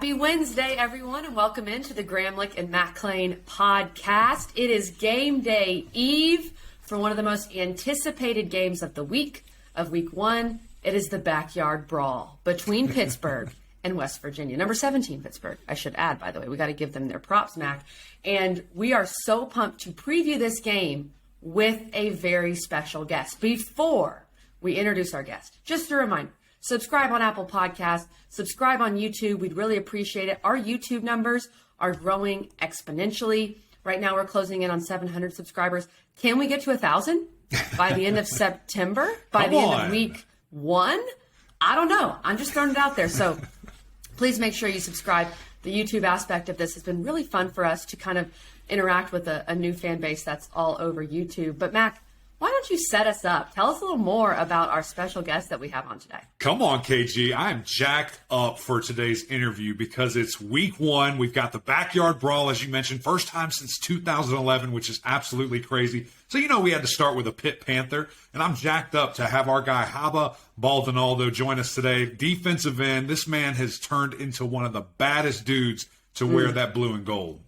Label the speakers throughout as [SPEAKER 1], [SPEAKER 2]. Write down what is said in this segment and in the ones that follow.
[SPEAKER 1] Happy Wednesday, everyone, and welcome into the Gramlich and McClain podcast. It is game day eve for one of the most anticipated games of the week, of week one. It is the Backyard Brawl between Pittsburgh and West Virginia. Number 17, Pittsburgh, I should add, by the way. We got to give them their props, Mac. And we are so pumped to preview this game with a very special guest. Before we introduce our guest, just a reminder, subscribe on Apple Podcasts, subscribe on YouTube. We'd really appreciate it. Our YouTube numbers are growing exponentially. Right now, we're closing in on 700 subscribers. Can we get to 1,000 by the end of September? By the end of week one? I don't know. I'm just throwing it out there. So please make sure you subscribe. The YouTube aspect of this has been really fun for us to kind of interact with a new fan base that's all over YouTube. But Mac, why don't you set us up? Tell us a little more about our special guest that we have on today.
[SPEAKER 2] Come on, KG. I'm jacked up for today's interview because it's week one. We've got the Backyard Brawl, as you mentioned, first time since 2011, which is absolutely crazy. So, we had to start with a Pitt Panther, and I'm jacked up to have our guy Haba Baldonado join us today. Defensive end. This man has turned into one of the baddest dudes to wear that blue and gold.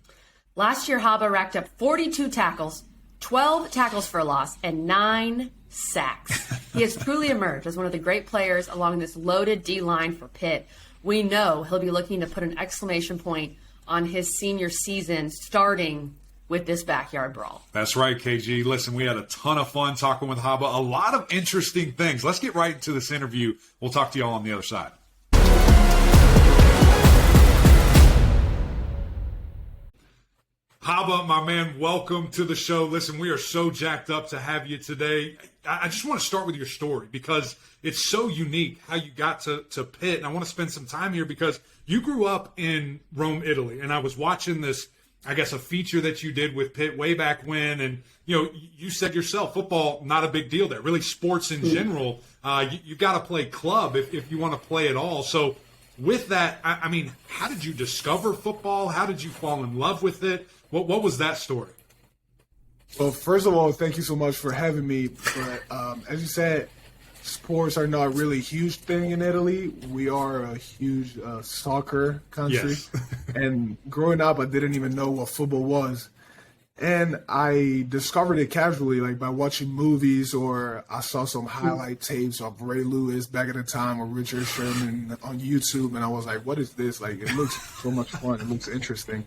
[SPEAKER 1] Last year, Haba racked up 42 tackles, 12 tackles for a loss, and 9 sacks. He has truly emerged as one of the great players along this loaded D-line for Pitt. We know he'll be looking to put an exclamation point on his senior season, starting with this Backyard Brawl.
[SPEAKER 2] That's right, KG. Listen, we had a ton of fun talking with Haba. A lot of interesting things. Let's get right into this interview. We'll talk to y'all on the other side. Haba, my man, welcome to the show. Listen, we are so jacked up to have you today. I just want to start with your story because it's so unique how you got to Pitt. And I want to spend some time here because you grew up in Rome, Italy. And I was watching this, I guess, a feature that you did with Pitt way back when. And, you said yourself, football, not a big deal there. Really, sports in general, you got to play club if you want to play at all. So with that, I mean, how did you discover football? How did you fall in love with it? What was that story?
[SPEAKER 3] Well, first of all, thank you so much for having me. But as you said, sports are not really a huge thing in Italy. We are a huge soccer country.
[SPEAKER 2] Yes.
[SPEAKER 3] And growing up, I didn't even know what football was. And I discovered it casually, like by watching movies, or I saw some highlight tapes of Ray Lewis back at the time, or Richard Sherman on YouTube. And I was like, what is this? Like, it looks so much fun. It looks interesting.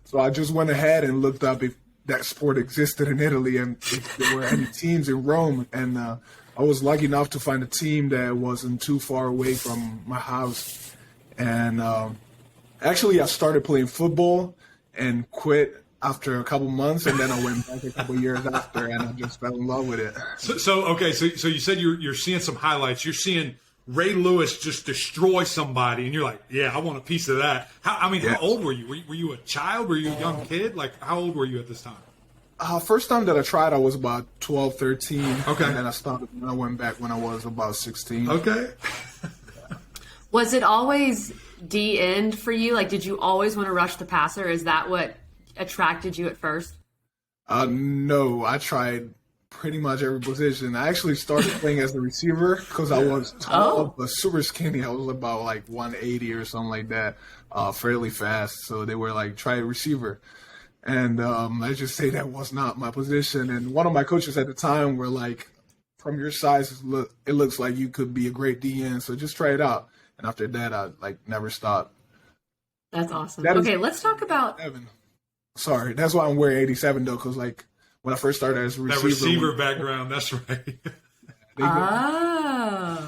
[SPEAKER 3] So I just went ahead and looked up if that sport existed in Italy and if there were any teams in Rome. And I was lucky enough to find a team that wasn't too far away from my house. And actually, I started playing football and quit after a couple months, and then I went back a couple years after, and I just fell in love with it.
[SPEAKER 2] So you said you're seeing some highlights. You're seeing Ray Lewis just destroy somebody, and you're like, yeah, I want a piece of that. How old were you? Were you a child? Were you a young kid? Like, how old were you at this time?
[SPEAKER 3] First time that I tried, I was about 12, 13.
[SPEAKER 2] Okay.
[SPEAKER 3] And then I stopped, and I went back when I was about 16.
[SPEAKER 2] Okay.
[SPEAKER 1] Was it always D-end for you? Like, did you always want to rush the passer? Is that what attracted you at first?
[SPEAKER 3] No, I tried pretty much every position. I actually started playing as a receiver because I was tall but super skinny. I was about like 180 or something like that, fairly fast. So they were like, try a receiver. And let's just say that was not my position. And one of my coaches at the time were like, from your size, it looks like you could be a great DN, so just try it out. And after that, I never stopped.
[SPEAKER 1] That's awesome. Let's talk about...
[SPEAKER 3] Sorry, that's why I'm wearing 87 though, because when I first started as a receiver.
[SPEAKER 2] That receiver background, that's right.
[SPEAKER 3] I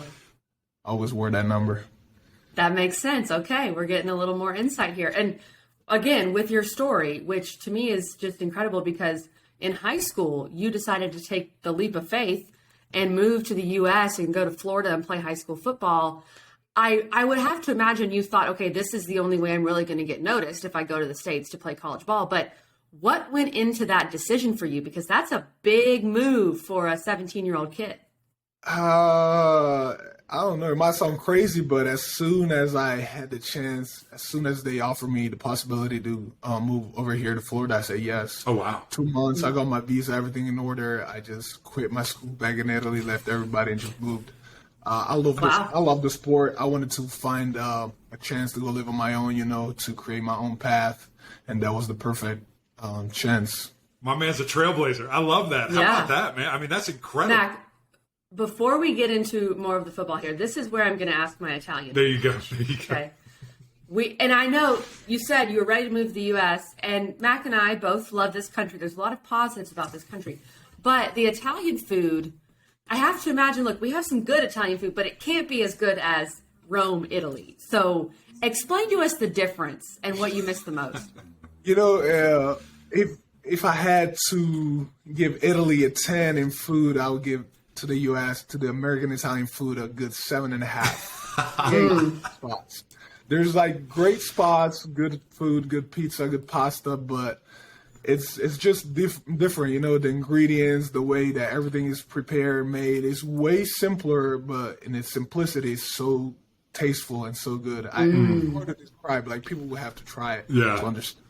[SPEAKER 3] always wore that number.
[SPEAKER 1] That makes sense. Okay, we're getting a little more insight here. And again, with your story, which to me is just incredible because in high school, you decided to take the leap of faith and move to the U.S. and go to Florida and play high school football. I would have to imagine you thought, okay, this is the only way I'm really going to get noticed if I go to the States to play college ball. But what went into that decision for you? Because that's a big move for a 17-year-old kid.
[SPEAKER 3] I don't know. It might sound crazy, but as soon as I had the chance, as soon as they offered me the possibility to move over here to Florida, I said yes.
[SPEAKER 2] Oh, wow.
[SPEAKER 3] 2 months, I got my visa, everything in order. I just quit my school back in Italy, left everybody, and just moved.
[SPEAKER 1] Wow.
[SPEAKER 3] I love the sport. I wanted to find a chance to go live on my own, to create my own path, and that was the perfect chance.
[SPEAKER 2] My man's a trailblazer. I love that. How about that, man? I mean, that's incredible.
[SPEAKER 1] Mac, before we get into more of the football here, this is where I'm going to ask my Italian.
[SPEAKER 2] There you go.
[SPEAKER 1] Okay. And I know you said you were ready to move to the U.S., and Mac and I both love this country. There's a lot of positives about this country. But the Italian food, I have to imagine, look, we have some good Italian food, but it can't be as good as Rome, Italy. So explain to us the difference and what you miss the most.
[SPEAKER 3] If I had to give Italy a 10 in food, I would give to the U.S., to the American Italian food, a good 7.5. Spots. There's great spots, good food, good pizza, good pasta, but it's just different. The ingredients, the way that everything is prepared, made, is way simpler, but in its simplicity, is so tasteful and so good. It's hard to describe. People will have to try it to understand.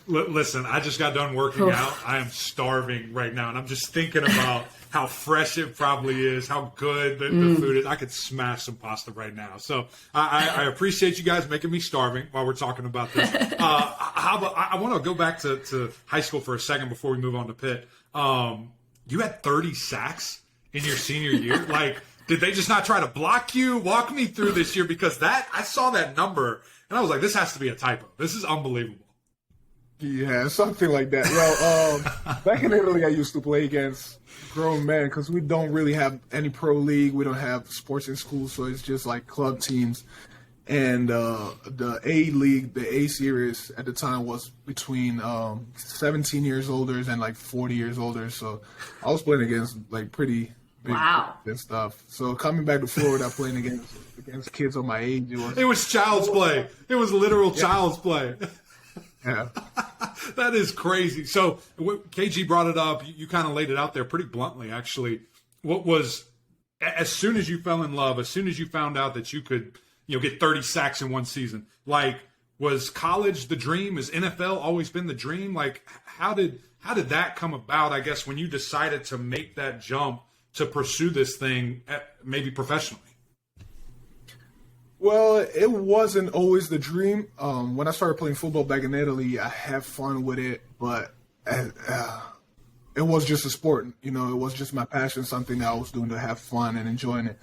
[SPEAKER 2] Listen, I just got done working out. I am starving right now, and I'm just thinking about how fresh it probably is, how good the food is. I could smash some pasta right now. So I appreciate you guys making me starving while we're talking about this. I want to go back to high school for a second before we move on to Pitt. You had 30 sacks in your senior year. Did they just not try to block you? Walk me through this year, because I saw that number, and I was like, this has to be a typo. This is unbelievable.
[SPEAKER 3] Yeah, something like that. Well, back in Italy, I used to play against grown men because we don't really have any pro league. We don't have sports in school, so it's just club teams. And the A league, the A series at the time was between 17 years older and 40 years older. So I was playing against pretty big and stuff. So coming back to Florida, playing against kids of my age,
[SPEAKER 2] it was child's play. It was literal child's play.
[SPEAKER 3] Yeah.
[SPEAKER 2] That is crazy. So KG brought it up. You kind of laid it out there pretty bluntly, actually. What was, as soon as you fell in love, as soon as you found out that you could, get 30 sacks in one season, was college the dream? Has NFL always been the dream? How did that come about, I guess, when you decided to make that jump to pursue this thing, maybe professionally?
[SPEAKER 3] Well, it wasn't always the dream. When I started playing football back in Italy, I had fun with it, but it was just a sport. It was just my passion, something that I was doing to have fun and enjoying it.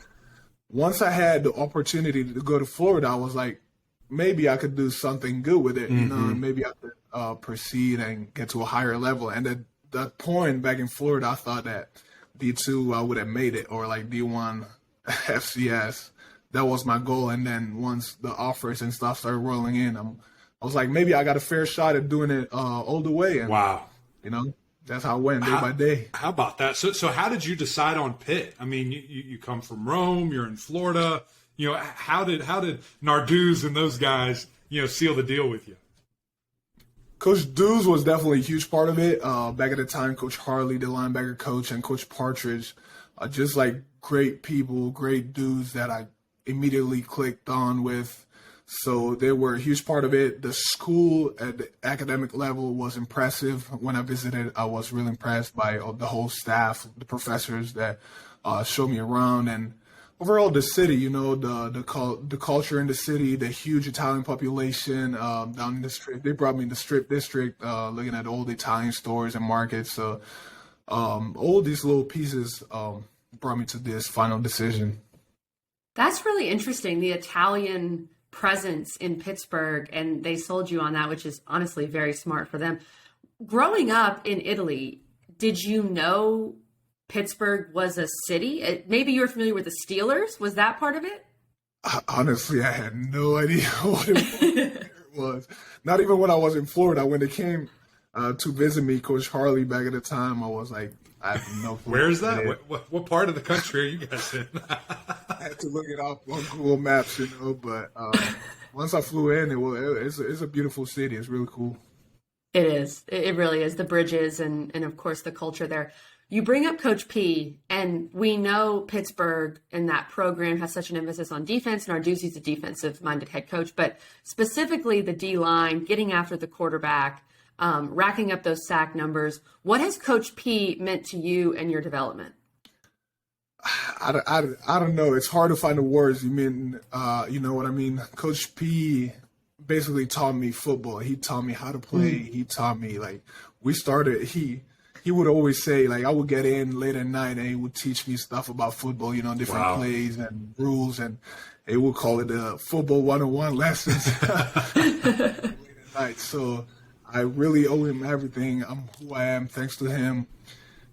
[SPEAKER 3] Once I had the opportunity to go to Florida, I was like, maybe I could do something good with it. Maybe I could proceed and get to a higher level. And at that point back in Florida, I thought that D2 I would have made it, or D1 FCS. That was my goal. And then once the offers and stuff started rolling in, I was like, maybe I got a fair shot at doing it all the way. And,
[SPEAKER 2] wow.
[SPEAKER 3] That's how it went day by day.
[SPEAKER 2] How about that? So how did you decide on Pitt? I mean, you come from Rome, you're in Florida. How did Narduz and those guys, seal the deal with you?
[SPEAKER 3] Coach Dews was definitely a huge part of it. Back at the time, Coach Harley, the linebacker coach, and Coach Partridge, just great people, great dudes that I immediately clicked on with. So they were a huge part of it. The school at the academic level was impressive. When I visited, I was really impressed by the whole staff, the professors that showed me around, and overall the city. The culture in the city, the huge Italian population down in the strip. They brought me in the Strip District, looking at all the Italian stores and markets. So all these little pieces brought me to this final decision.
[SPEAKER 1] That's really interesting, the Italian presence in Pittsburgh, and they sold you on that, which is honestly very smart for them. Growing up in Italy, did you know Pittsburgh was a city? Maybe you were familiar with the Steelers. Was that part of it?
[SPEAKER 3] Honestly, I had no idea what it was. Not even when I was in Florida. When they came to visit me, Coach Harley back at the time, I was like, I have no clue.
[SPEAKER 2] Where is that? What part of the country are you guys in?
[SPEAKER 3] I had to look it up on Google Maps, but once I flew in, it's a beautiful city. It's really cool.
[SPEAKER 1] It is. It really is. The bridges and of course, the culture there. You bring up Coach P, and we know Pittsburgh and that program has such an emphasis on defense, and Narduzzi's a defensive-minded head coach, but specifically the D-line, getting after the quarterback, racking up those sack numbers. What has Coach P meant to you and your development?
[SPEAKER 3] I don't know. It's hard to find the words. You mean, you know what I mean? Coach P basically taught me football. He taught me how to play. He taught me, like, he would always say, like, I would get in late at night and he would teach me stuff about football, you know, different plays and rules. And they would call it the football 101 lessons late at night. So I really owe him everything. I'm who I am thanks to him.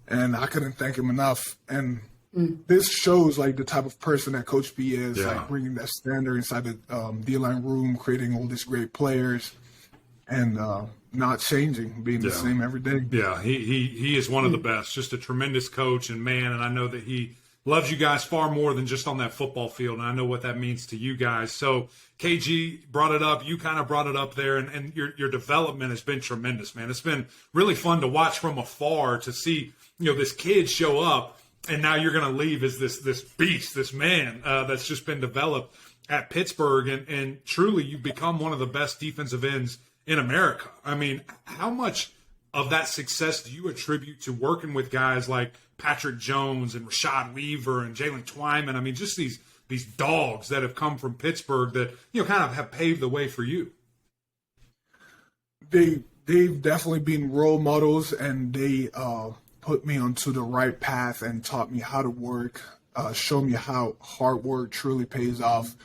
[SPEAKER 3] And I couldn't thank him enough. And this shows, like, the type of person that Coach B is, like, bringing that standard inside the D-line room, creating all these great players, and not changing, being the same every day.
[SPEAKER 2] Yeah, he is one of the best, just a tremendous coach. And, man, and I know that he loves you guys far more than just on that football field, and I know what that means to you guys. So KG brought it up. You kind of brought it up there, and your development has been tremendous, man. It's been really fun to watch from afar to see, you know, this kid show up. And now you're going to leave as this beast, this man that's just been developed at Pittsburgh. And truly, you've become one of the best defensive ends in America. I mean, how much of that success do you attribute to working with guys like Patrick Jones and Rashad Weaver and Jalen Twyman? I mean, just these dogs that have come from Pittsburgh that, you know, kind of have paved the way for you.
[SPEAKER 3] They've definitely been role models, and they put me onto the right path and taught me how to work, show me how hard work truly pays off.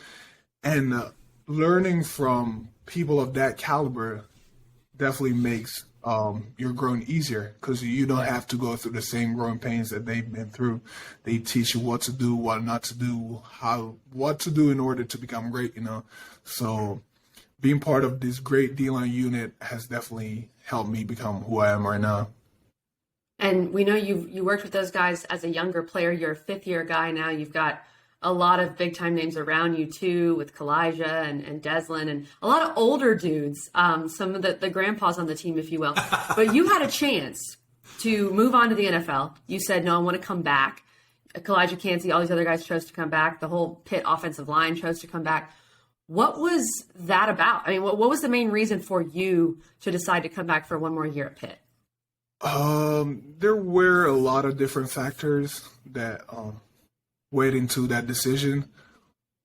[SPEAKER 3] And learning from people of that caliber definitely makes your growing easier, because you don't have to go through the same growing pains that they've been through. They teach you what to do, what not to do, what to do in order to become great, you know. So being part of this great D-line unit has definitely helped me become who I am right now.
[SPEAKER 1] And we know you worked with those guys as a younger player. You're a fifth-year guy now. You've got a lot of big-time names around you, too, with Kalijah and Deslin, and a lot of older dudes, some of the grandpas on the team, if you will. But you had a chance to move on to the NFL. You said, no, I want to come back. Kalijah Cansey, all these other guys chose to come back. The whole Pitt offensive line chose to come back. What was that about? I mean, what was the main reason for you to decide to come back for one more year at Pitt?
[SPEAKER 3] There were a lot of different factors that went into that decision.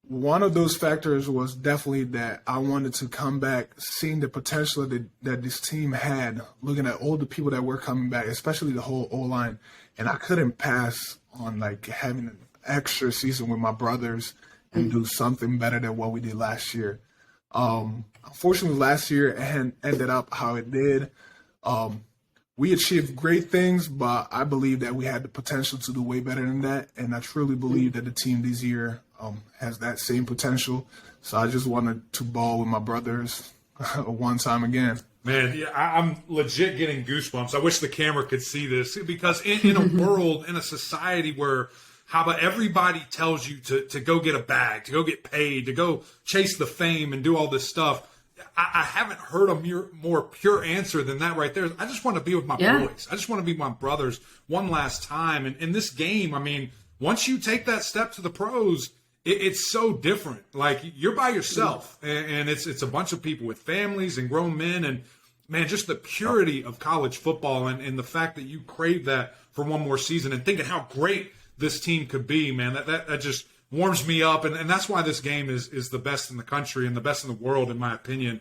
[SPEAKER 3] One of those factors was definitely that I wanted to come back, seeing the potential that this team had, looking at all the people that were coming back, especially the whole O-line. And I couldn't pass on, like, having an extra season with my brothers and do something better than what we did last year. Unfortunately, last year it ended up how it did. We achieved great things, but I believe that we had the potential to do way better than that. And I truly believe that the team this year has that same potential. So I just wanted to ball with my brothers one time again.
[SPEAKER 2] Man, yeah, I'm legit getting goosebumps. I wish the camera could see this, because in a world, in a society where Haba, everybody tells you to go get a bag, to go get paid, to go chase the fame and do all this stuff, I haven't heard a more pure answer than that right there. I just want to be with my boys. I just want to be with my brothers one last time. And in this game, I mean, once you take that step to the pros, it's so different. Like, you're by yourself, and it's a bunch of people with families and grown men. And, man, just the purity of college football and the fact that you crave that for one more season and thinking how great this team could be, man, that just warms me up, and that's why this game is the best in the country and the best in the world, in my opinion.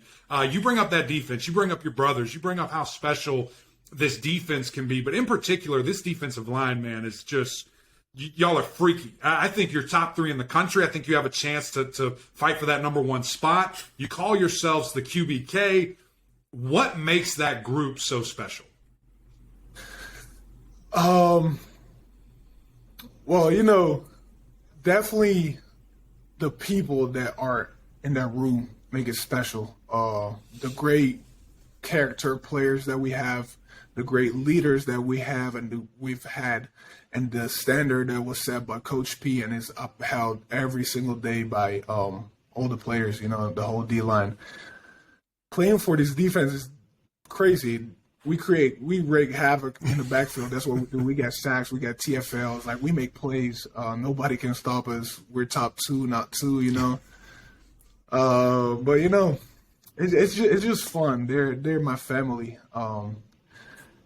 [SPEAKER 2] You bring up that defense. You bring up your brothers. You bring up how special this defense can be. But in particular, this defensive line, man, is just – y'all are freaky. I think you're top 3 in the country. I think you have a chance to fight for that number 1 spot. You call yourselves the QBK. What makes that group so special?
[SPEAKER 3] Well, you know, definitely the people that are in that room make it special. The great character players that we have, the great leaders that we have and we've had, and the standard that was set by Coach P and is upheld every single day by all the players, you know, the whole D-line. Playing for this defense is crazy. We wreak havoc in the backfield. That's what we do. We got sacks. We got TFLs. Like, we make plays. Nobody can stop us. We're top 2, not 2, you know. But, you know, it's just fun. They're my family.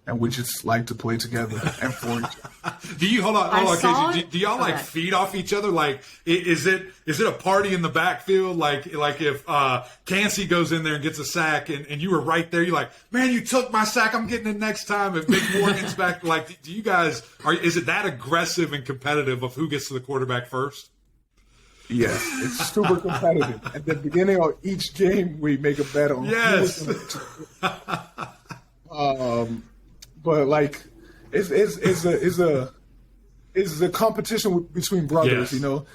[SPEAKER 3] and we just like to play together and for each other.
[SPEAKER 2] Do you hold on, Casey? Do y'all like
[SPEAKER 1] Okay.
[SPEAKER 2] feed off each other? Like, is it a party in the backfield? Like if Cansey goes in there and gets a sack, and you were right there, you're like, man, you took my sack. I'm getting it next time. If Big Morgan's back, like, do you guys is it that aggressive and competitive of who gets to the quarterback first?
[SPEAKER 3] Yes, it's super competitive. At the beginning of each game, we make a bet on
[SPEAKER 2] Yes.
[SPEAKER 3] But like, it's a competition between brothers.
[SPEAKER 2] Yes.
[SPEAKER 3] You know,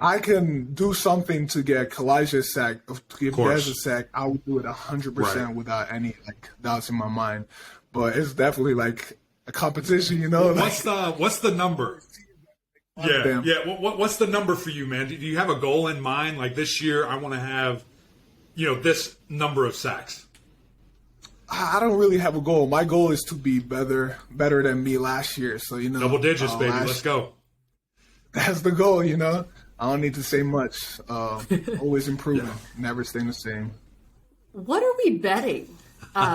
[SPEAKER 3] I can do something to get Kalijah a sack, to give Dez a sack. I would do it 100% without any like doubts in my mind. But it's definitely like a competition. You know,
[SPEAKER 2] What's the number? Yeah,
[SPEAKER 3] them.
[SPEAKER 2] yeah. What's the number for you, man? Do you have a goal in mind? Like this year, I want to have, this number of sacks.
[SPEAKER 3] I don't really have a goal. My goal is to be better than me last year. So
[SPEAKER 2] Double digits, baby. Let's go.
[SPEAKER 3] That's the goal. I don't need to say much. Always improving, never staying the same.
[SPEAKER 1] What are we betting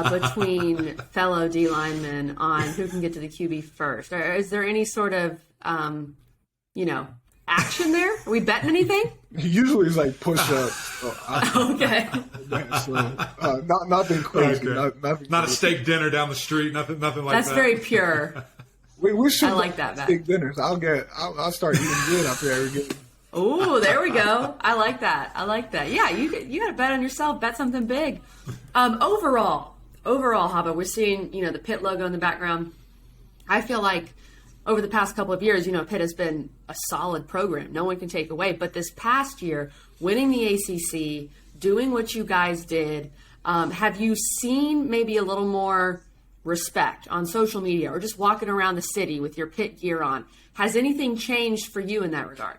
[SPEAKER 1] between fellow D linemen on who can get to the QB first? Or is there any sort of, action there? Are we betting anything?
[SPEAKER 3] Usually it's like push-ups.
[SPEAKER 1] Okay.
[SPEAKER 3] Nothing crazy.
[SPEAKER 2] Okay.
[SPEAKER 3] Nothing
[SPEAKER 2] Not a
[SPEAKER 3] crazy.
[SPEAKER 2] steak dinner down the street. Nothing like
[SPEAKER 1] That's
[SPEAKER 2] that.
[SPEAKER 1] very pure.
[SPEAKER 3] We should
[SPEAKER 1] I like that, Matt.
[SPEAKER 3] steak dinners. I'll start eating good after every game.
[SPEAKER 1] Oh, there we go. I like that. Yeah, you got to bet on yourself. Bet something big. Overall, Haba, we're seeing the Pitt logo in the background. I feel like over the past couple of years, Pitt has been a solid program. No one can take away. But this past year, winning the ACC, doing what you guys did, have you seen maybe a little more respect on social media or just walking around the city with your Pitt gear on? Has anything changed for you in that regard?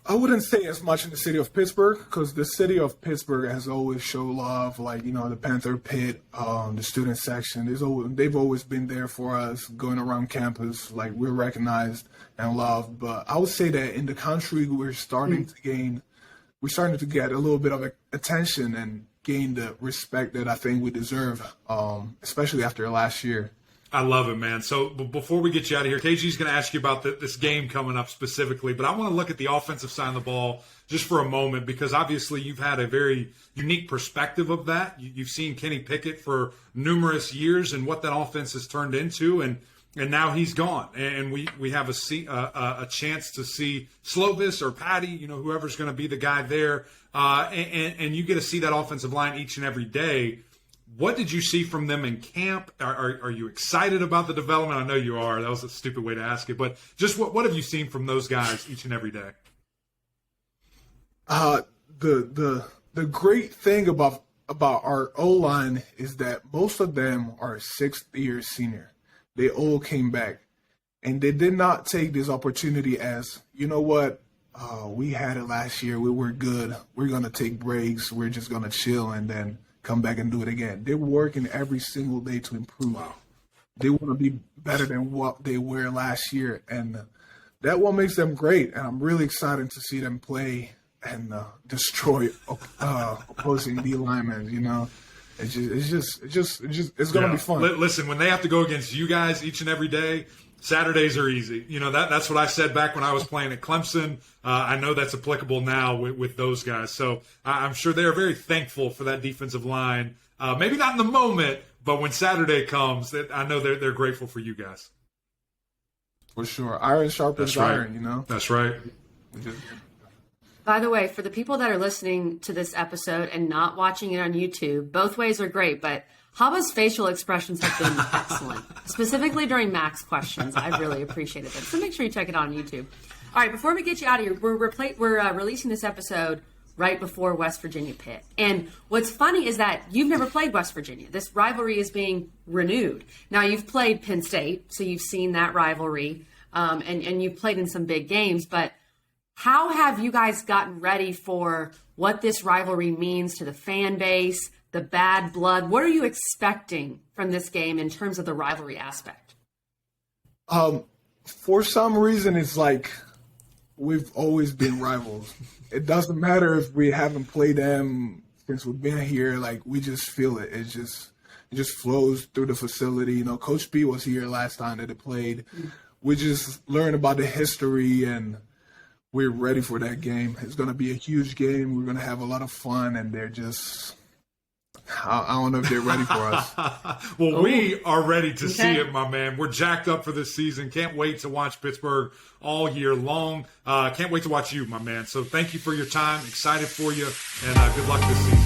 [SPEAKER 3] I wouldn't say as much in the city of Pittsburgh because the city of Pittsburgh has always showed love, like, the Panther Pit, the student section. They've always been there for us going around campus. Like, we're recognized and loved. But I would say that in the country, we're starting to get a little bit of attention and gain the respect that I think we deserve, especially after last year.
[SPEAKER 2] I love it, man. So before we get you out of here, KG's going to ask you about this game coming up specifically, but I want to look at the offensive side of the ball just for a moment because obviously you've had a very unique perspective of that. You've seen Kenny Pickett for numerous years and what that offense has turned into, and now he's gone, and we have a chance to see Slovis or Patty, whoever's going to be the guy there, and you get to see that offensive line each and every day. What did you see from them in camp? Are you excited about the development? I know you are. That was a stupid way to ask it, but just what have you seen from those guys each and every day?
[SPEAKER 3] The great thing about our O-line is that most of them are sixth-year senior. They all came back, and they did not take this opportunity as, we had it last year. We were good. We're going to take breaks. We're just going to chill and then come back and do it again. They're working every single day to improve.
[SPEAKER 2] Wow.
[SPEAKER 3] They want to be better than what they were last year, and that what makes them great. And I'm really excited to see them play and destroy opposing D linemen. It's gonna be fun.
[SPEAKER 2] Listen, when they have to go against you guys each and every day, Saturdays are easy. That's what I said back when I was playing at Clemson. I know that's applicable now with those guys. So I'm sure they're very thankful for that defensive line. Maybe not in the moment, but when Saturday comes, I know they're grateful for you guys.
[SPEAKER 3] For sure. Iron sharpens iron,
[SPEAKER 2] That's right.
[SPEAKER 1] By the way, for the people that are listening to this episode and not watching it on YouTube, both ways are great, but Haba's facial expressions have been excellent, specifically during Mac's questions. I really appreciated them. So make sure you check it out on YouTube. All right, before we get you out of here, we're releasing this episode right before West Virginia Pitt. And what's funny is that you've never played West Virginia. This rivalry is being renewed. Now, you've played Penn State, so you've seen that rivalry, and you've played in some big games, but how have you guys gotten ready for what this rivalry means to the fan base, the bad blood? What are you expecting from this game in terms of the rivalry aspect?
[SPEAKER 3] For some reason, it's like we've always been rivals. It doesn't matter if we haven't played them since we've been here. Like, we just feel it. It just flows through the facility. You know, Coach B was here last time that it played. We just learned about the history, and we're ready for that game. It's going to be a huge game. We're going to have a lot of fun, and they're just – I don't know if they're ready for us.
[SPEAKER 2] Well, we are ready to see it, my man. We're jacked up for this season. Can't wait to watch Pittsburgh all year long. Can't wait to watch you, my man. So thank you for your time. Excited for you, and good luck this season.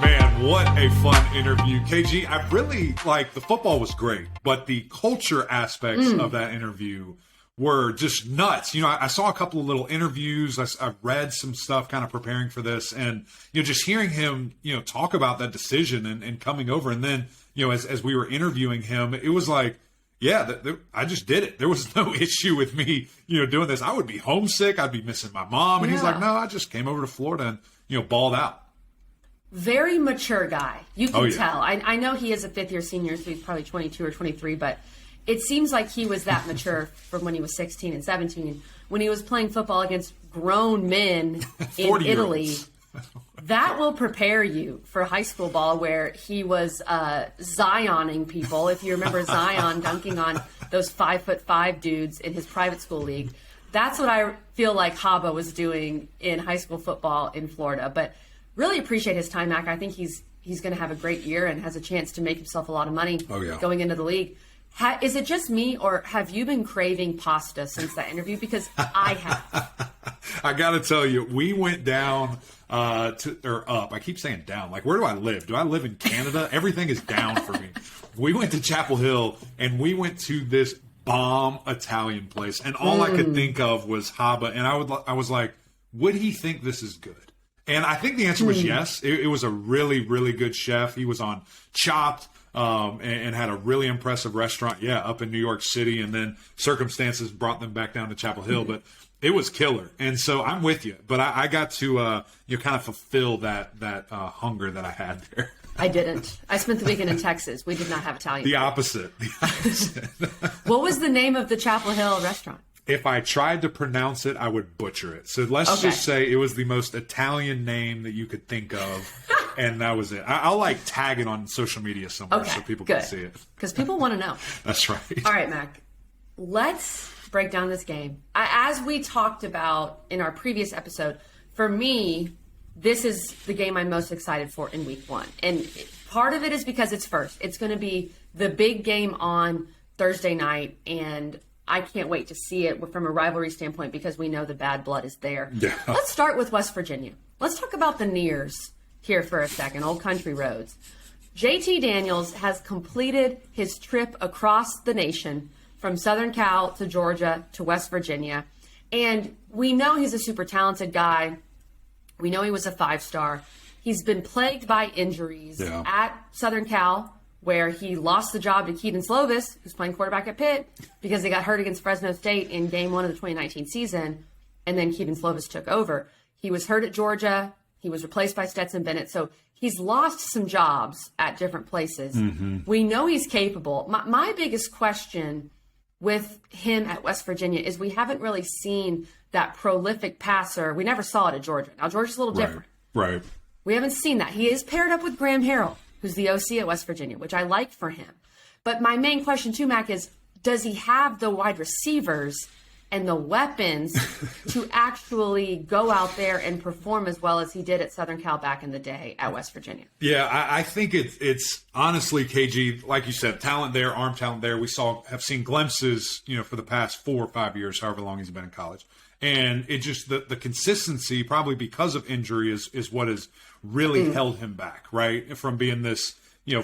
[SPEAKER 2] Man, what a fun interview. KG, I really the football was great, but the culture aspects of that interview were just nuts. You know, I saw a couple of little interviews. I read some stuff kind of preparing for this, and, you know, just hearing him, you know, talk about that decision and coming over. And then, you know, as we were interviewing him, it was like, yeah, I just did it. There was no issue with me, you know, doing this. I would be homesick. I'd be missing my mom. And he's like, no, I just came over to Florida and, you know, balled out.
[SPEAKER 1] Very mature guy. You can tell. I know he is a fifth-year senior, so he's probably 22 or 23, but it seems like he was that mature from when he was 16 and 17, when he was playing football against grown men in Italy. That will prepare you for high school ball, where he was Zioning people. If you remember Zion dunking on those 5'5" dudes in his private school league. That's what I feel like Haba was doing in high school football in Florida. But really appreciate his time, Mac. I think he's going to have a great year and has a chance to make himself a lot of money going into the league. Is it just me, or have you been craving pasta since that interview? Because I have.
[SPEAKER 2] I got to tell you, we went down or up. I keep saying down. Like, where do I live? Do I live in Canada? Everything is down for me. We went to Chapel Hill, and we went to this bomb Italian place, and all I could think of was Haba. And I was like, would he think this is good? And I think the answer was yes. It was a really, really good chef. He was on Chopped. And had a really impressive restaurant, up in New York City, and then circumstances brought them back down to Chapel Hill, but it was killer. And so I'm with you, but I got to kind of fulfill that hunger that I had there.
[SPEAKER 1] I didn't. I spent the weekend in Texas. We did not have Italian food.
[SPEAKER 2] The opposite.
[SPEAKER 1] What was the name of the Chapel Hill restaurant?
[SPEAKER 2] If I tried to pronounce it, I would butcher it. So let's just say it was the most Italian name that you could think of, and that was it. I'll tag it on social media somewhere so people can see it.
[SPEAKER 1] Because people want to know.
[SPEAKER 2] That's right.
[SPEAKER 1] All right, Mac. Let's break down this game. As we talked about in our previous episode, for me, this is the game I'm most excited for in week one. And part of it is because it's first. It's going to be the big game on Thursday night, and I can't wait to see it from a rivalry standpoint because we know the bad blood is there. Yeah. Let's start with West Virginia. Let's talk about the Nears here for a second, Old Country Roads. JT Daniels has completed his trip across the nation from Southern Cal to Georgia to West Virginia. And we know he's a super talented guy. We know he was a 5-star. He's been plagued by injuries at Southern Cal, where he lost the job to Keaton Slovis, who's playing quarterback at Pitt, because he got hurt against Fresno State in game one of the 2019 season, and then Keaton Slovis took over. He was hurt at Georgia. He was replaced by Stetson Bennett. So he's lost some jobs at different places. We know he's capable. My biggest question with him at West Virginia is we haven't really seen that prolific passer. We never saw it at Georgia. Now, Georgia's a little different.
[SPEAKER 2] Right.
[SPEAKER 1] We haven't seen that. He is paired up with Graham Harrell, who's the OC at West Virginia, which I like for him. But my main question too, Mac, is does he have the wide receivers and the weapons to actually go out there and perform as well as he did at Southern Cal back in the day at West Virginia?
[SPEAKER 2] Yeah, I think it's honestly, KG, like you said, talent there, arm talent there. We have seen glimpses, for the past 4 or 5 years, however long he's been in college. And it just, the consistency, probably because of injury, is what has really held him back, right? From being this,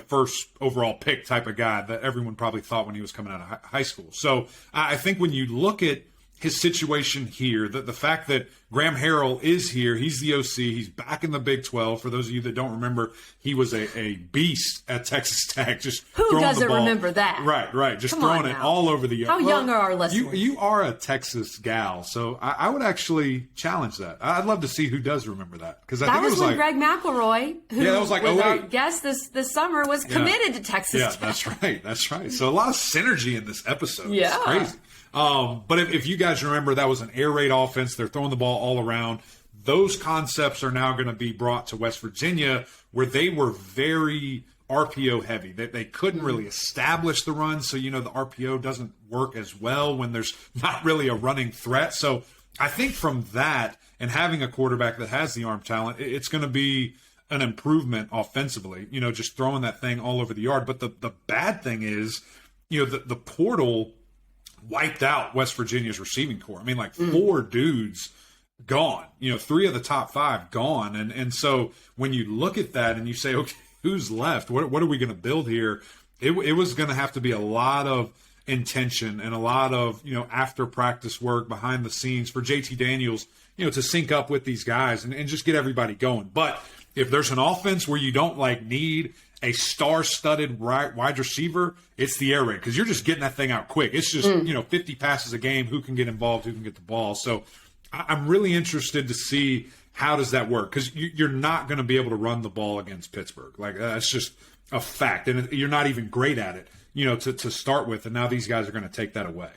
[SPEAKER 2] first overall pick type of guy that everyone probably thought when he was coming out of high school. So I think when you look at his situation here, the fact that Graham Harrell is here. He's the OC. He's back in the Big 12. For those of you that don't remember, he was a beast at Texas Tech. Just
[SPEAKER 1] Who doesn't remember that?
[SPEAKER 2] Right. Just throwing it all over the yard.
[SPEAKER 1] How young are our listeners?
[SPEAKER 2] You are a Texas gal, so I would actually challenge that. I'd love to see who does remember that. Because I think
[SPEAKER 1] was
[SPEAKER 2] it was
[SPEAKER 1] when
[SPEAKER 2] like
[SPEAKER 1] Greg McElroy, who
[SPEAKER 2] that was like
[SPEAKER 1] was our
[SPEAKER 2] 08.
[SPEAKER 1] guest this summer, was committed to Texas Tech.
[SPEAKER 2] That's right. So a lot of synergy in this episode.
[SPEAKER 1] Yeah.
[SPEAKER 2] It's crazy. But if you guys remember, that was an air raid offense. They're throwing the ball all around. Those concepts are now going to be brought to West Virginia, where they were very RPO heavy. They couldn't really establish the run, so the RPO doesn't work as well when there's not really a running threat. So I think from that and having a quarterback that has the arm talent, it's going to be an improvement offensively, just throwing that thing all over the yard. But the bad thing is, the portal wiped out West Virginia's receiving core. I mean, like 4 dudes gone, 3 of the top 5 gone. And so when you look at that and you say, okay, who's left? What are we going to build here? It was going to have to be a lot of intention and a lot of, after practice work behind the scenes for JT Daniels, to sync up with these guys and just get everybody going. But if there's an offense where you don't need a star-studded wide receiver, it's the air raid, because you're just getting that thing out quick. It's just 50 passes a game. Who can get involved? Who can get the ball? So I'm really interested to see how does that work, because you're not going to be able to run the ball against Pittsburgh. That's just a fact, and you're not even great at it, to start with. And now these guys are going to take that away.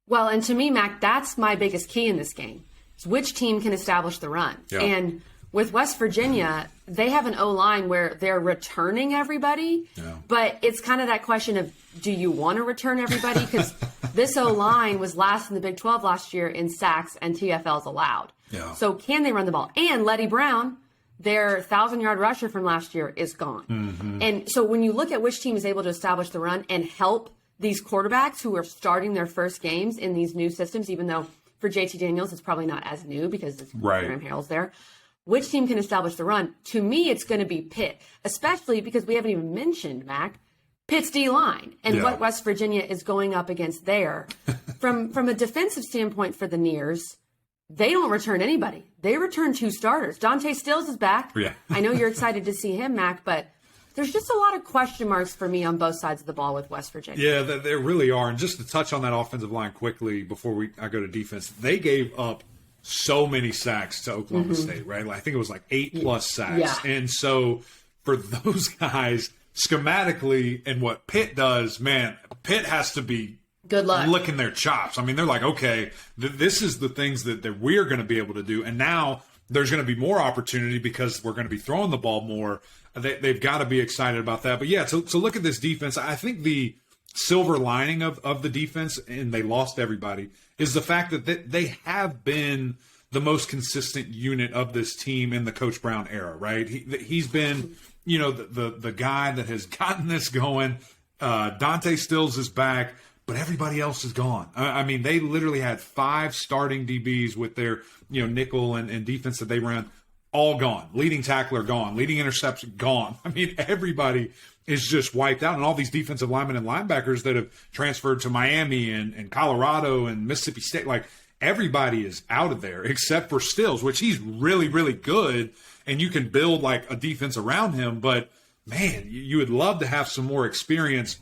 [SPEAKER 1] Well, and to me, Mac, that's my biggest key in this game. Is which team can establish the run?
[SPEAKER 2] Yeah.
[SPEAKER 1] And with West Virginia, they have an O-line where they're returning everybody, but it's kind of that question of, do you want to return everybody? Because this O-line was last in the Big 12 last year in sacks and TFLs allowed.
[SPEAKER 2] Yeah.
[SPEAKER 1] So can they run the ball? And Letty Brown, their 1,000-yard rusher from last year, is gone. Mm-hmm. And so when you look at which team is able to establish the run and help these quarterbacks who are starting their first games in these new systems, even though for JT Daniels it's probably not as new because it's Graham Harrell's there, which team can establish the run? To me, it's going to be Pitt, especially because we haven't even mentioned, Mac, Pitt's D-line and what West Virginia is going up against there. From a defensive standpoint for the Nears, they don't return anybody. They return 2 starters. Dante Stills is back.
[SPEAKER 2] Yeah.
[SPEAKER 1] I know you're excited to see him, Mac, but there's just a lot of question marks for me on both sides of the ball with West Virginia.
[SPEAKER 2] Yeah, there really are. And just to touch on that offensive line quickly before I go to defense, they gave up so many sacks to Oklahoma State, right? I think it was 8+ sacks.
[SPEAKER 1] Yeah.
[SPEAKER 2] And so for those guys, schematically, and what Pitt does, man, Pitt has to be
[SPEAKER 1] good luck
[SPEAKER 2] licking their chops. I mean, they're like, okay, this is the things that we're going to be able to do. And now there's going to be more opportunity because we're going to be throwing the ball more. They've got to be excited about that. But yeah, to look at this defense, I think the silver lining of the defense, and they lost everybody, is the fact that they have been the most consistent unit of this team in the Coach Brown era, right? He's been, the guy that has gotten this going. Dante Stills is back, but everybody else is gone. I mean, they literally had 5 starting DBs with their, nickel and defense that they ran, all gone. Leading tackler gone. Leading interception gone. I mean, everybody is just wiped out. And all these defensive linemen and linebackers that have transferred to Miami and Colorado and Mississippi State, everybody is out of there except for Stills, which he's really, really good. And you can build a defense around him. But, man, you would love to have some more experience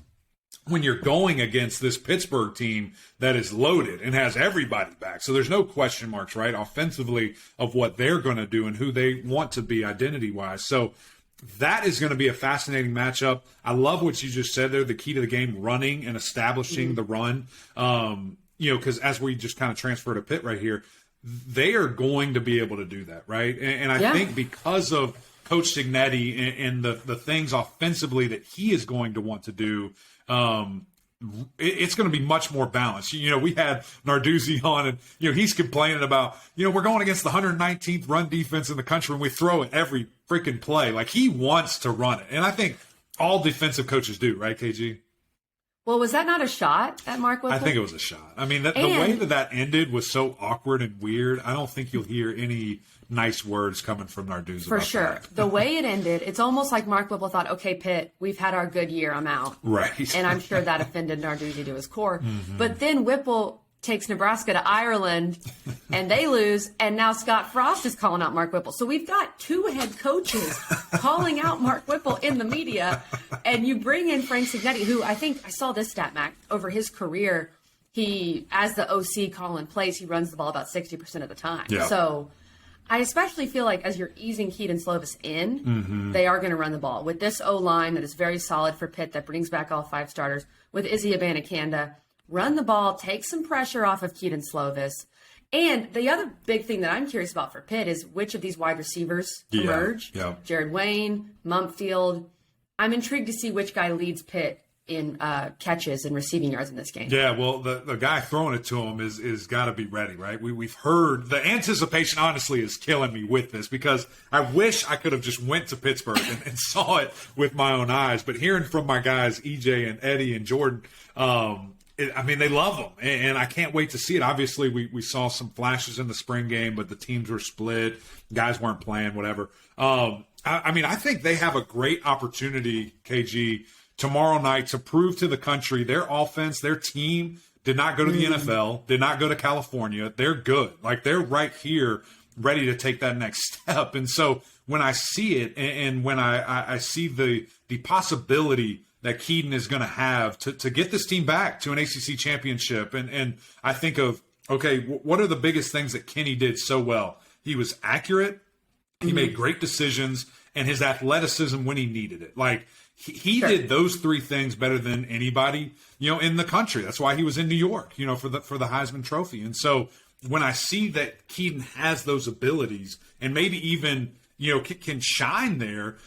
[SPEAKER 2] when you're going against this Pittsburgh team that is loaded and has everybody back. So there's no question marks, right, offensively of what they're going to do and who they want to be identity-wise. So that is going to be a fascinating matchup. I love what you just said there, the key to the game, running and establishing the run. Because as we just kind of transfer to Pitt right here, they are going to be able to do that, right? And I think because of Coach Signetti and the things offensively that he is going to want to do, it's going to be much more balanced. We had Narduzzi on, and he's complaining about we're going against the 119th run defense in the country, and we throw it every freaking play. He wants to run it, and I think all defensive coaches do, right, KG?
[SPEAKER 1] Well, was that not a shot at Mark Whipple?
[SPEAKER 2] I think it was a shot. I mean, the way that ended was so awkward and weird. I don't think you'll hear any nice words coming from Narduzzi
[SPEAKER 1] for sure.
[SPEAKER 2] That.
[SPEAKER 1] The way it ended, it's almost like Mark Whipple thought, okay, Pitt, we've had our good year, I'm out.
[SPEAKER 2] Right.
[SPEAKER 1] And I'm sure that offended Narduzzi to his core. Mm-hmm. But then Whipple takes Nebraska to Ireland and they lose, and now Scott Frost is calling out Mark Whipple. So we've got 2 head coaches calling out Mark Whipple in the media, and you bring in Frank Cignetti, who I think I saw this stat, Mac, over his career, he, as the OC calling plays, he runs the ball about 60% of the time.
[SPEAKER 2] Yeah.
[SPEAKER 1] So I especially feel like as you're easing Keaton Slovis in, they are going to run the ball. With this O-line that is very solid for Pitt, that brings back all 5 starters, with Izzy Abanikanda, run the ball, take some pressure off of Keaton Slovis. And the other big thing that I'm curious about for Pitt is which of these wide receivers emerge.
[SPEAKER 2] Yeah.
[SPEAKER 1] Jared Wayne, Mumpfield. I'm intrigued to see which guy leads Pitt in catches and receiving yards in this game.
[SPEAKER 2] Yeah, well, the guy throwing it to him is got to be ready, right? We've heard the anticipation. Honestly, is killing me with this because I wish I could have just went to Pittsburgh and saw it with my own eyes. But hearing from my guys EJ and Eddie and Jordan, they love him, and I can't wait to see it. Obviously, we saw some flashes in the spring game, but the teams were split. Guys weren't playing, whatever. I think they have a great opportunity, KG, tomorrow night to prove to the country their offense, their team did not go to the NFL, did not go to California. They're good. Like, they're right here ready to take that next step. And so when I see it and when I see the possibility that Keaton is going to have to get this team back to an ACC championship, and I think of, okay, what are the biggest things that Kenny did so well? He was accurate. He made great decisions, and his athleticism when he needed it. Like, he did those 3 things better than anybody, in the country. That's why he was in New York, for the Heisman Trophy. And so when I see that Keaton has those abilities and maybe even, can shine there,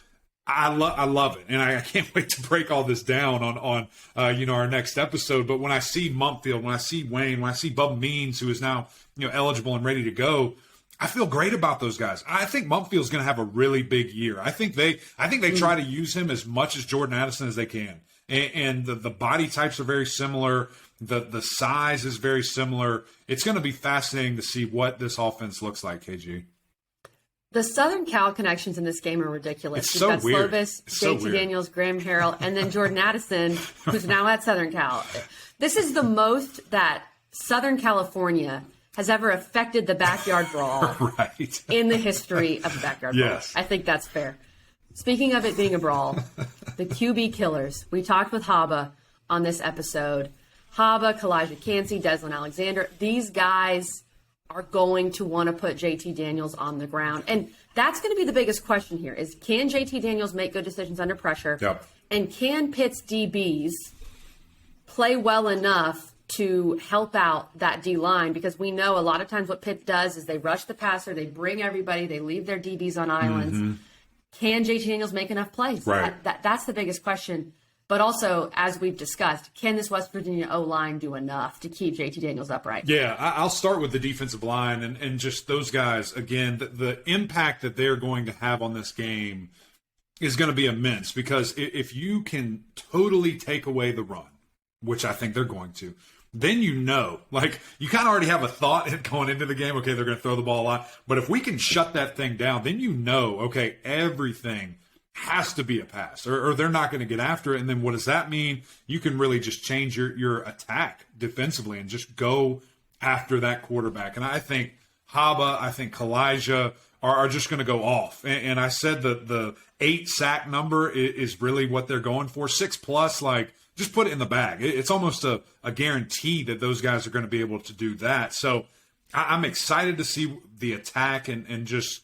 [SPEAKER 2] I love it. And I can't wait to break all this down on our next episode. But when I see Mumpfield, when I see Wayne, when I see Bubba Means, who is now, eligible and ready to go, I feel great about those guys. I think Mumpfield's going to have a really big year. I think they try to use him as much as Jordan Addison as they can. And the body types are very similar. The size is very similar. It's going to be fascinating to see what this offense looks like, KG.
[SPEAKER 1] The Southern Cal connections in this game are ridiculous.
[SPEAKER 2] It's
[SPEAKER 1] You've
[SPEAKER 2] so
[SPEAKER 1] got
[SPEAKER 2] weird.
[SPEAKER 1] Slovis,
[SPEAKER 2] It's so
[SPEAKER 1] JT
[SPEAKER 2] weird.
[SPEAKER 1] Daniels, Graham Harrell, and then Jordan Addison, who's now at Southern Cal. This is the most that Southern California has ever affected the Backyard Brawl
[SPEAKER 2] Right.
[SPEAKER 1] in the history of the Backyard
[SPEAKER 2] Yes.
[SPEAKER 1] Brawl. I think that's fair. Speaking of it being a brawl, the QB killers. We talked with Haba on this episode. Haba, Kalijah Cansey, Deslin Alexander. These guys are going to want to put JT Daniels on the ground. And that's going to be the biggest question here is, can JT Daniels make good decisions under pressure?
[SPEAKER 2] Yep.
[SPEAKER 1] And can Pitt's DBs play well enough to help out that D-line? Because we know a lot of times what Pitt does is they rush the passer, they bring everybody, they leave their DBs on islands. Can JT Daniels make enough plays?
[SPEAKER 2] Right.
[SPEAKER 1] That's the biggest question. But also, as we've discussed, can this West Virginia O-line do enough to keep JT Daniels upright?
[SPEAKER 2] Yeah, I'll start with the defensive line and just those guys. Again, the impact that they're going to have on this game is going to be immense because if you can totally take away the run, which I think they're going to, then you kind of already have a thought going into the game, okay, they're going to throw the ball a lot. But if we can shut that thing down, then okay, everything has to be a pass or they're not going to get after it. And then what does that mean? You can really just change your attack defensively and just go after that quarterback. And I think Haba, I think Kalijah are just going to go off. And I said that the 8 sack number is really what they're going for. 6+, just put it in the bag. It's almost a guarantee that those guys are going to be able to do that. So I'm excited to see the attack and just,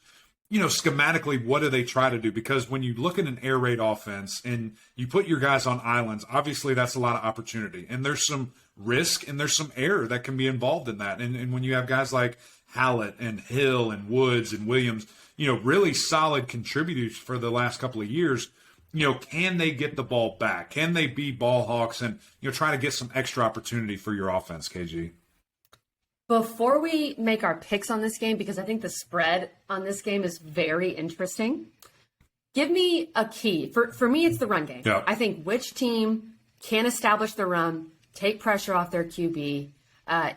[SPEAKER 2] schematically, what do they try to do? Because when you look at an air raid offense and you put your guys on islands, obviously that's a lot of opportunity. And there's some risk and there's some error that can be involved in that. And when you have guys like Hallett and Hill and Woods and Williams, really solid contributors for the last couple of years, can they get the ball back? Can they be ball hawks and, try to get some extra opportunity for your offense, KG?
[SPEAKER 1] Before we make our picks on this game, because I think the spread on this game is very interesting, give me a key. For me, it's the run game.
[SPEAKER 2] Yeah.
[SPEAKER 1] I think which team can establish the run, take pressure off their QB.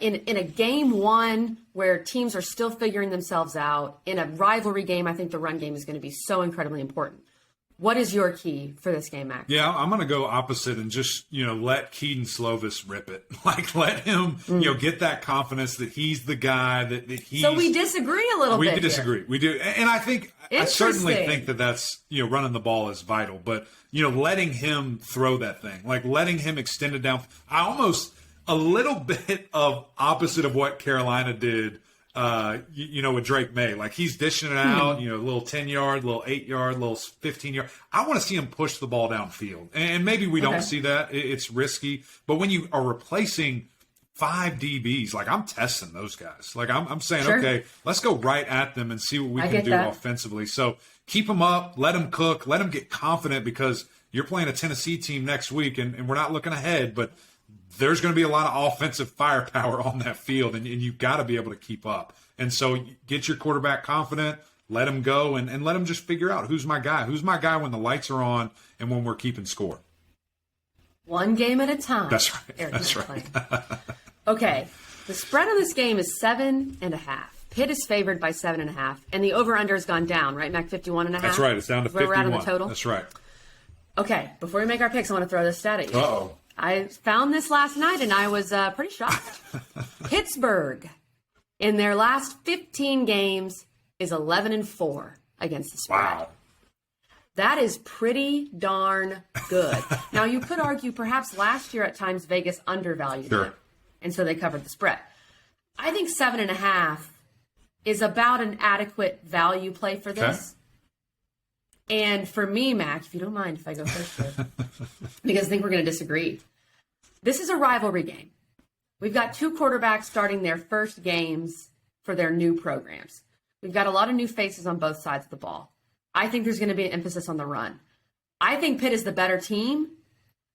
[SPEAKER 1] In a game one where teams are still figuring themselves out, in a rivalry game, I think the run game is going to be so incredibly important. What is your key for this game, Mac?
[SPEAKER 2] Yeah, I'm going to go opposite and just, let Keaton Slovis rip it. Like, let him, get that confidence that he's the guy, that he's...
[SPEAKER 1] So we disagree a little bit.
[SPEAKER 2] We disagree.
[SPEAKER 1] Here.
[SPEAKER 2] We do. And I certainly think that's, running the ball is vital. But, letting him throw that thing, like letting him extend it down. A little bit of opposite of what Carolina did, with Drake May. Like, he's dishing it out, a little 10-yard, little 8-yard, little 15-yard. I want to see him push the ball downfield. And maybe we don't see that. It's risky. But when you are replacing 5 DBs, like, I'm testing those guys. Like, I'm saying, okay, let's go right at them and see what we can do offensively. So keep them up, let them cook, let them get confident, because you're playing a Tennessee team next week, and we're not looking ahead, but there's going to be a lot of offensive firepower on that field, and you've got to be able to keep up. And so get your quarterback confident, let him go, and let him just figure out who's my guy. Who's my guy when the lights are on and when we're keeping score.
[SPEAKER 1] One game at a time.
[SPEAKER 2] That's right. That's right.
[SPEAKER 1] Okay. The spread on this game is 7.5. Pitt is favored by 7.5, and the over-under has gone down, right, Mac? 51.5?
[SPEAKER 2] That's right. It's down to 51.
[SPEAKER 1] We're out on the total?
[SPEAKER 2] That's right.
[SPEAKER 1] Okay. Before we make our picks, I want to throw this stat at you.
[SPEAKER 2] Uh-oh.
[SPEAKER 1] I found this last night, and I was pretty shocked. Pittsburgh, in their last 15 games, is 11-4 against the spread.
[SPEAKER 2] Wow.
[SPEAKER 1] That is pretty darn good. Now, you could argue perhaps last year at times Vegas undervalued it, and so they covered the spread. I think 7.5 is about an adequate value play for this. And for me, Mac, if you don't mind if I go first here, because I think we're going to disagree. This is a rivalry game. We've got 2 quarterbacks starting their first games for their new programs. We've got a lot of new faces on both sides of the ball. I think there's going to be an emphasis on the run. I think Pitt is the better team,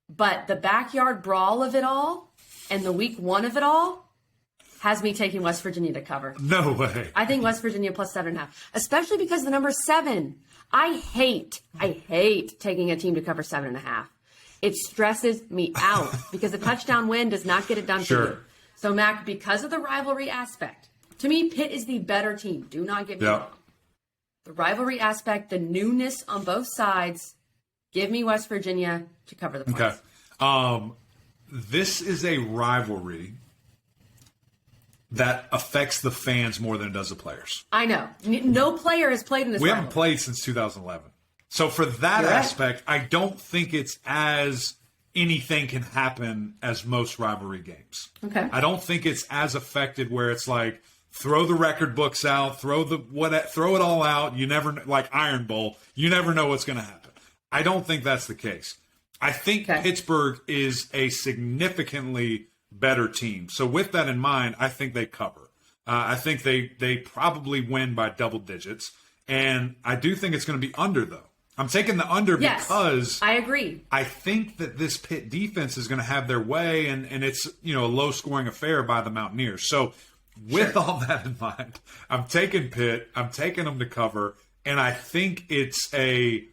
[SPEAKER 1] but the backyard brawl of it all and the week 1 of it all has me taking West Virginia to cover.
[SPEAKER 2] No way.
[SPEAKER 1] I think West Virginia plus 7.5, especially because the number 7. I hate taking a team to cover 7.5. It stresses me out because a touchdown win does not get it done for you. So, Mac, because of the rivalry aspect, to me, Pitt is the better team. Do not get me wrong. The rivalry aspect, the newness on both sides, give me West Virginia to cover the points.
[SPEAKER 2] Okay. This is a rivalry that affects the fans more than it does the players.
[SPEAKER 1] I know. No player has played in this rivalry.
[SPEAKER 2] We haven't played since 2011. So for that aspect, I don't think it's as anything can happen as most rivalry games.
[SPEAKER 1] Okay.
[SPEAKER 2] I don't think it's as affected where it's like, throw the record books out, throw it all out. You never, like Iron Bowl, you never know what's going to happen. I don't think that's the case. I think Pittsburgh is a significantly better team. So with that in mind, I think they cover. I think they probably win by double digits. And I do think it's going to be under, though. I'm taking the under because
[SPEAKER 1] I agree.
[SPEAKER 2] I think that this Pitt defense is going to have their way, and it's a low-scoring affair by the Mountaineers. So with all that in mind, I'm taking Pitt. I'm taking them to cover, and I think it's a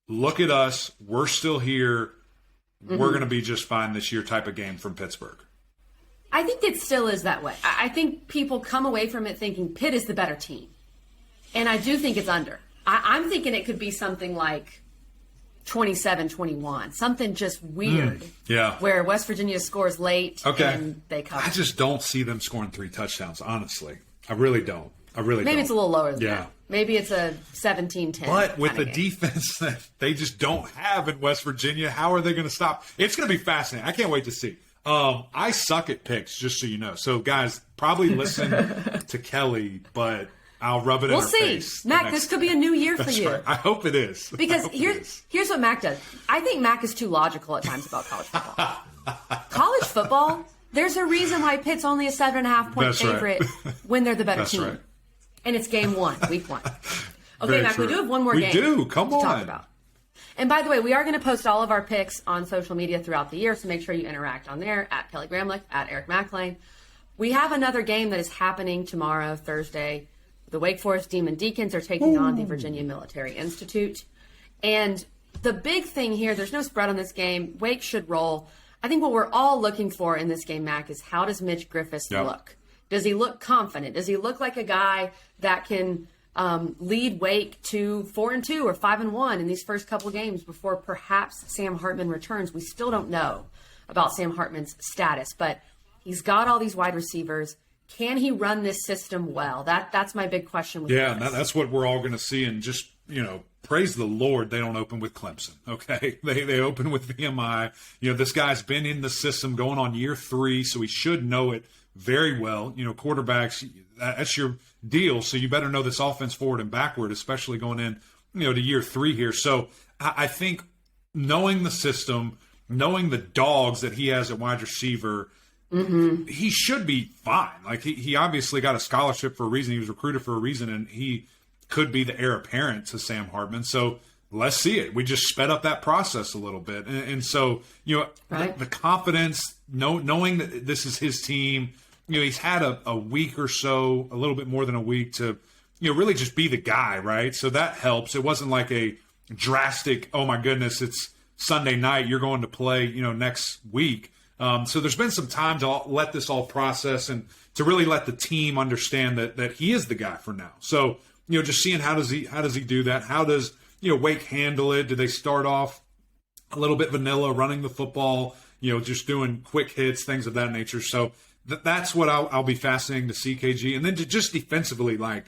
[SPEAKER 2] look at us. We're still here. We're going to be just fine this year type of game from Pittsburgh.
[SPEAKER 1] I think it still is that way. I think people come away from it thinking Pitt is the better team. And I do think it's under. I'm thinking it could be something like 27-21, something just weird. Where West Virginia scores late and they cover.
[SPEAKER 2] I just don't see them scoring 3 touchdowns, honestly. I really don't.
[SPEAKER 1] Maybe it's a little lower than that. Maybe it's a 17-10.
[SPEAKER 2] But with the defense that they just don't have in West Virginia, how are they going to stop? It's going to be fascinating. I can't wait to see. I suck at picks, just so you know. So, guys, probably listen to Kelly, but I'll rub it in her face.
[SPEAKER 1] Mac, this could be a new year for you.
[SPEAKER 2] Right. I hope it is.
[SPEAKER 1] Because here's what Mac does. I think Mac is too logical at times about college football. College football, there's a reason why Pitt's only a 7.5-point favorite when they're the better team.
[SPEAKER 2] Right.
[SPEAKER 1] And it's game 1, week 1. Okay, Mac, we do have one more game
[SPEAKER 2] to talk
[SPEAKER 1] about. And by the way, we are going to post all of our picks on social media throughout the year, so make sure you interact on there, at Kelly Gramlich, at Eric McLean. We have another game that is happening tomorrow, Thursday. The Wake Forest Demon Deacons are taking on the Virginia Military Institute. And the big thing here, there's no spread on this game. Wake should roll. I think what we're all looking for in this game, Mac, is how does Mitch Griffiths look? Does he look confident? Does he look like a guy that can lead Wake to 4-2 or 5-1 in these first couple games before perhaps Sam Hartman returns. We still don't know about Sam Hartman's status, but he's got all these wide receivers. Can he run this system well? That's my big question.
[SPEAKER 2] That's what we're all going to see. And just, praise the Lord, they don't open with Clemson. Okay, they open with VMI. This guy's been in the system going on year 3, so he should know it very well. Quarterbacks, that's your deal. So you better know this offense forward and backward, especially going in, to year 3 here. So I think knowing the system, knowing the dogs that he has at wide receiver, he should be fine. Like he obviously got a scholarship for a reason. He was recruited for a reason, and he could be the heir apparent to Sam Hartman. So let's see it. We just sped up that process a little bit. And so, right. the confidence, knowing that this is his team, he's had a week or so, a little bit more than a week to, really just be the guy, right? So that helps. It wasn't like a drastic, oh my goodness, it's Sunday night, you're going to play, next week. So there's been some time to let this all process and to really let the team understand that he is the guy for now. So, just seeing how does he do that? How does, Wake handle it? Do they start off a little bit vanilla, running the football, just doing quick hits, things of that nature? So that's what I'll be fascinating to see, KG. And then to just defensively, man,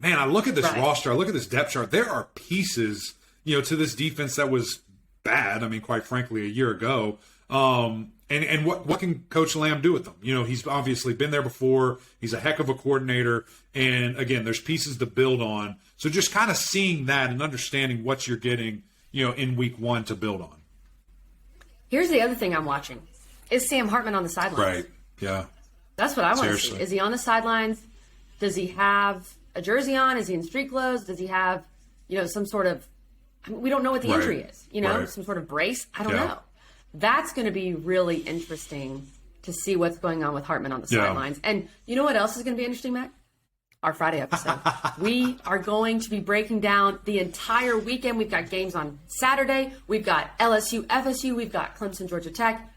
[SPEAKER 2] I look at this roster, I look at this depth chart. There are pieces, to this defense that was bad. I mean, quite frankly, a year ago. And what can Coach Lamb do with them? He's obviously been there before. He's a heck of a coordinator. And again, there's pieces to build on. So just kind of seeing that and understanding what you're getting, in week 1 to build on.
[SPEAKER 1] Here's the other thing I'm watching. Is Sam Hartman on the sidelines?
[SPEAKER 2] Right. Yeah.
[SPEAKER 1] That's what I want to see. Is he on the sidelines? Does he have a jersey on? Is he in street clothes? Does he have, some sort of, we don't know what the injury is, some sort of brace? I don't know. That's going to be really interesting to see what's going on with Hartman on the sidelines. And you know what else is going to be interesting, Mac? Our Friday episode. We are going to be breaking down the entire weekend. We've got games on Saturday. We've got LSU, FSU. We've got Clemson, Georgia Tech.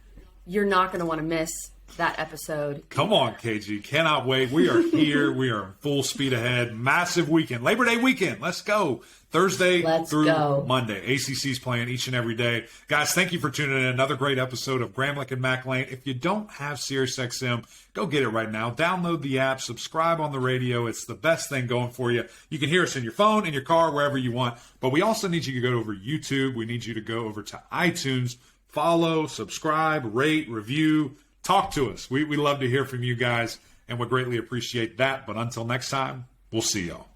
[SPEAKER 1] You're not going to want to miss that episode.
[SPEAKER 2] Come on, KG. Cannot wait. We are here. We are full speed ahead. Massive weekend. Labor Day weekend. Let's go. Thursday through Monday. ACC's playing each and every day. Guys, thank you for tuning in. Another great episode of Gramlich and Mac Lane. If you don't have SiriusXM, go get it right now. Download the app. Subscribe on the radio. It's the best thing going for you. You can hear us in your phone, in your car, wherever you want. But we also need you to go over YouTube. We need you to go over to iTunes. Follow, subscribe, rate, review. Talk to us. We love to hear from you guys, and we greatly appreciate that. But until next time, we'll see y'all.